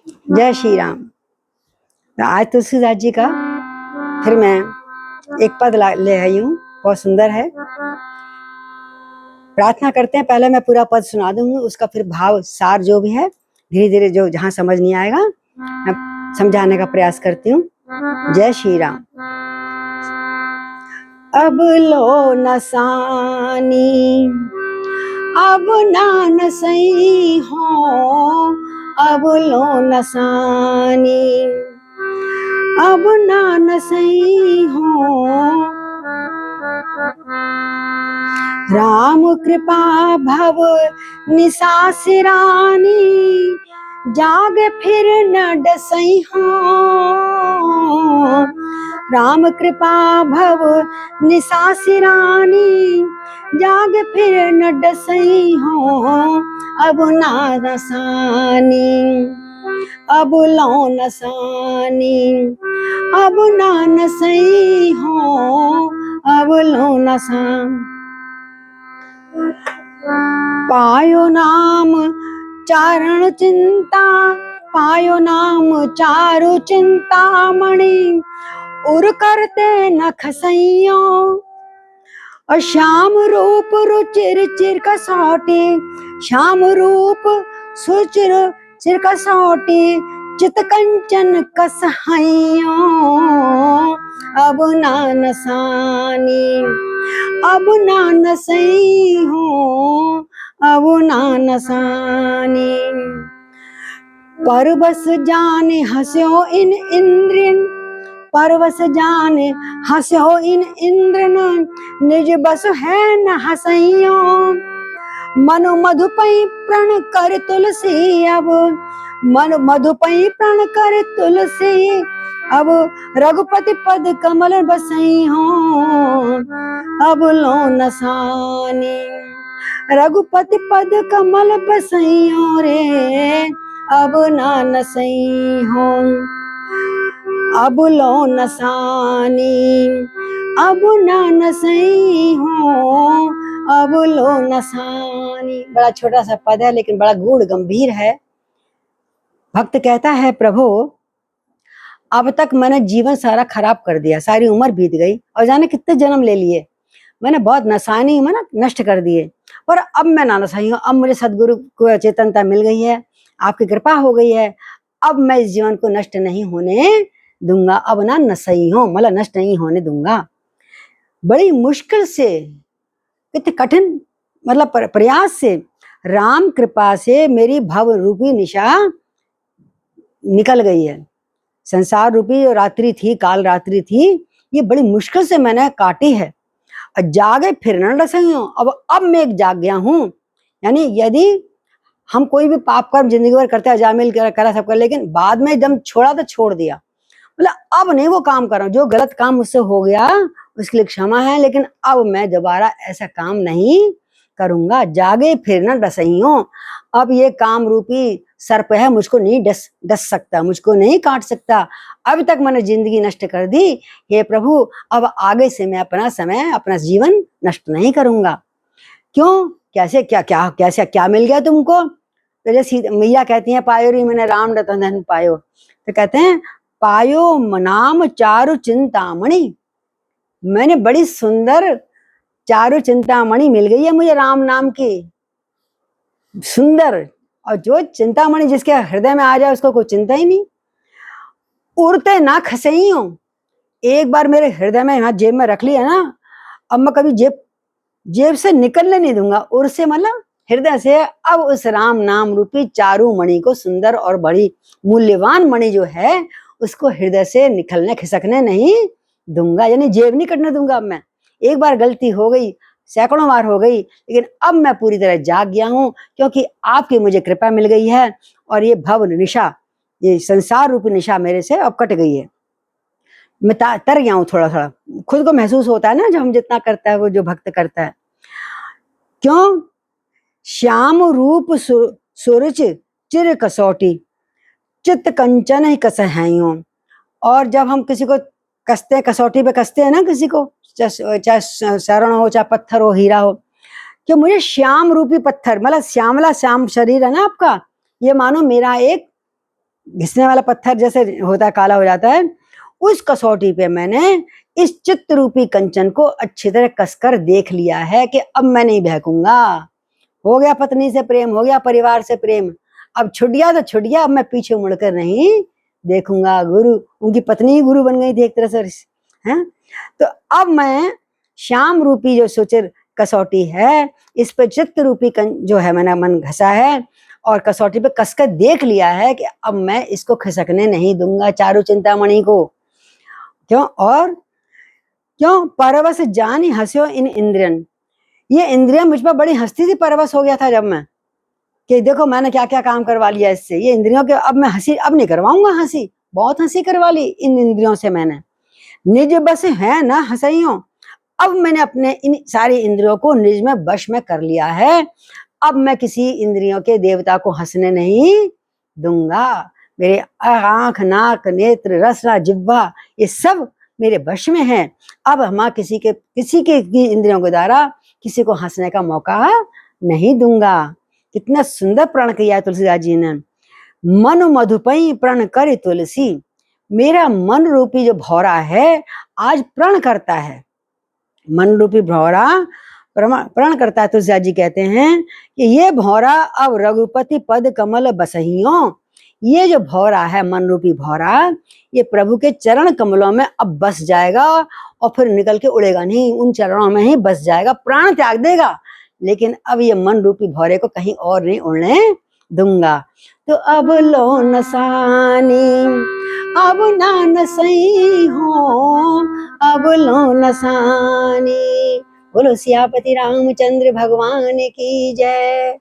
जय श्री राम। आज तुलसीदास जी का फिर मैं एक पद ले आई हूँ, बहुत सुंदर है। प्रार्थना करते हैं, पहले मैं पूरा पद सुना दूंगी, उसका फिर भाव सार जो भी है धीरे धीरे जो जहाँ समझ नहीं आएगा मैं समझाने का प्रयास करती हूँ। जय श्री राम। अब लो नसानी अब नान सही हो, अब लो नसानी अब नान सही हो। राम कृपा भव निशा सिरानी, जाग फिर न डसई हो। राम कृपा भव निशा सिरानी, जाग फिर न डसई हो। अब ना नसानी अब लो नसानी, अब ना नसई हो, अब लो नसान। पायो नाम चारण चिंता, पायो नाम चारु चिंता मणि, उर करते न खसइयो। और श्याम रूप रुचिर चिर कसौटी, श्याम रूप सुचिर चिर कसौटी, चित कंचन कसहइयो। अब ना नसानी अब ना नसई हो, अब ना नसानी। परवश जाने हस्यो इन इंद्रियन, परवश जाने हस्यो इन इंद्रन, निज बस है न हसइयो। मनु मधुपई प्रण कर तुलसी, अब मनु मधुपई प्रण कर तुलसी, अब रघुपति पद कमल बसई हो। अब लो नसानी रघुपति पद कमल बसई हो रे, अब ना नसई हो। अब लो नसानी अब ना नसई हो, अब लो नसानी। बड़ा छोटा सा पद है लेकिन बड़ा गूढ़ गंभीर है। भक्त कहता है, प्रभु अब तक मैंने जीवन सारा खराब कर दिया, सारी उम्र बीत गई और जाने कितने जन्म ले लिए, मैंने बहुत नसानी मैंने नष्ट कर दिए, और अब मैं ना नसाई हूँ। अब मुझे सदगुरु को चेतनता मिल गई है, आपकी कृपा हो गई है, अब मैं इस जीवन को नष्ट नहीं होने दूंगा, अब ना नसई हूँ मतलब नष्ट नहीं होने दूंगा। बड़ी मुश्किल से, कितने कठिन मतलब प्रयास से, राम कृपा से मेरी भव रूपी निशा निकल गई है। संसार रूपी जो रात्रि थी, काल रात्रि थी, ये बड़ी मुश्किल से मैंने काटी है। जागे फिर न डसई हूं, अब मैं एक जाग गया हूं। यानी यदि हम कोई भी पाप कर्म जिंदगी भर करते हैं, जामिल करा सब कर, लेकिन बाद में जब छोड़ा तो छोड़ दिया, मतलब अब नहीं वो काम कर रहा हूं। जो गलत काम मुझसे हो गया उसके लिए क्षमा है, लेकिन अब मैं दोबारा ऐसा काम नहीं करूंगा। जागे फिर न डसई हूं, अब ये काम रूपी सर्प है, मुझको नहीं डस सकता, मुझको नहीं काट सकता। अभी तक मैंने जिंदगी नष्ट कर दी, हे प्रभु अब आगे से मैं अपना समय अपना जीवन नष्ट नहीं करूंगा। क्यों, कैसे, क्या क्या कैसे क्या मिल गया तुमको? तो जैसे मैया कहती है, पायो री मैंने राम रतन पायो, तो कहते हैं पायो नाम चारु चिंतामणि, मैंने बड़ी सुंदर चारु चिंतामणि मिल गई है मुझे, राम नाम की सुंदर। और जो चिंतामणि जिसके हृदय में आ जाए उसको कोई चिंता ही नहीं। उड़ते ना खसई हो, एक बार मेरे हृदय में यहाँ जेब में रख लिया ना, अब मैं कभी जेब से निकलने नहीं दूंगा। उड़ से मतलब हृदय से, अब उस राम नाम रूपी चारु मणि को, सुंदर और बड़ी मूल्यवान मणि जो है, उसको हृदय से निकलने खिसकने नहीं दूंगा, यानी जेब नहीं कटने दूंगा। अब मैं, एक बार गलती हो गई, सैकड़ों बार हो गई, लेकिन अब मैं पूरी तरह जाग गया हूं, क्योंकि आपकी मुझे कृपा मिल गई है, और ये भव निशा, ये संसार रूपी निशा मेरे से अब कट गई है। मैं तर गया हूं, थोड़ा थोड़ा खुद को महसूस होता है ना, जब हम जितना करता है वो जो भक्त करता है। क्यों, श्याम रूप सुरुच चिर कसौटी, चित्त कंचन ही कसहैयो। और जब हम किसी को कसते हैं, कसौटी पे कसते हैं ना किसी को, चाहे शरण हो, चाहे पत्थर हो, हीरा हो, कि मुझे श्याम रूपी पत्थर, मतलब श्यामला श्याम शरीर है ना आपका, ये मानो मेरा एक घिसने वाला पत्थर जैसे होता है, काला हो जाता है, उस कसौटी पे मैंने इस चित्त रूपी कंचन को अच्छी तरह कसकर देख लिया है कि अब मैं नहीं बहकूंगा। हो गया पत्नी से प्रेम, हो गया परिवार से प्रेम, अब छुट गया तो छुट गया, अब मैं पीछे मुड़कर नहीं देखूंगा। गुरु, उनकी पत्नी ही गुरु बन गई थी एक तरह से, है। तो अब मैं श्याम रूपी जो सुचिर कसौटी है, इस पे चित्त रूपी जो है मैंने मन घसा है और कसौटी पे कसकर देख लिया है कि अब मैं इसको खिसकने नहीं दूंगा, चारु चिंतामणि को। क्यों? और क्यों? परवश जानी हंस्यो इन इंद्रियन, ये इंद्रिया मुझ पर बड़ी हंसती थी, परवश हो गया था जब मैं, कि देखो मैंने क्या क्या काम करवा लिया इससे, ये इंद्रियों के अब मैं हंसी अब नहीं करवाऊंगा, हंसी बहुत हंसी करवा ली इन इंद्रियों से मैंने। निज बस है ना हंसइयों, अब मैंने अपने इन सारी इंद्रियों को निज में वश में कर लिया है, अब मैं किसी इंद्रियों के देवता को हंसने नहीं दूंगा। मेरे आंख, नाक, नेत्र, रसना, जिह्वा, ये सब मेरे वश में है। अब हम किसी के इंद्रियों के द्वारा किसी को हंसने का मौका नहीं दूंगा। कितना सुंदर प्रण किया तुलसीदास जी ने। मन मधुपई प्रण कर तुलसी, मेरा मन रूपी जो भौरा है आज प्रण करता है, मन रूपी भौरा प्रण करता है। तुलसीदास जी कहते हैं कि ये भौरा अब रघुपति पद कमल बसहियों, ये जो भौरा है मन रूपी भौरा, ये प्रभु के चरण कमलों में अब बस जाएगा और फिर निकल के उड़ेगा नहीं, उन चरणों में ही बस जाएगा, प्राण त्याग देगा, लेकिन अब ये मन रूपी भौरे को कहीं और नहीं उड़ने दूंगा। तो अब लो नसानी अब ना नसई हो, अब लो नसानी। बोलो सियापति रामचंद्र भगवान की जय।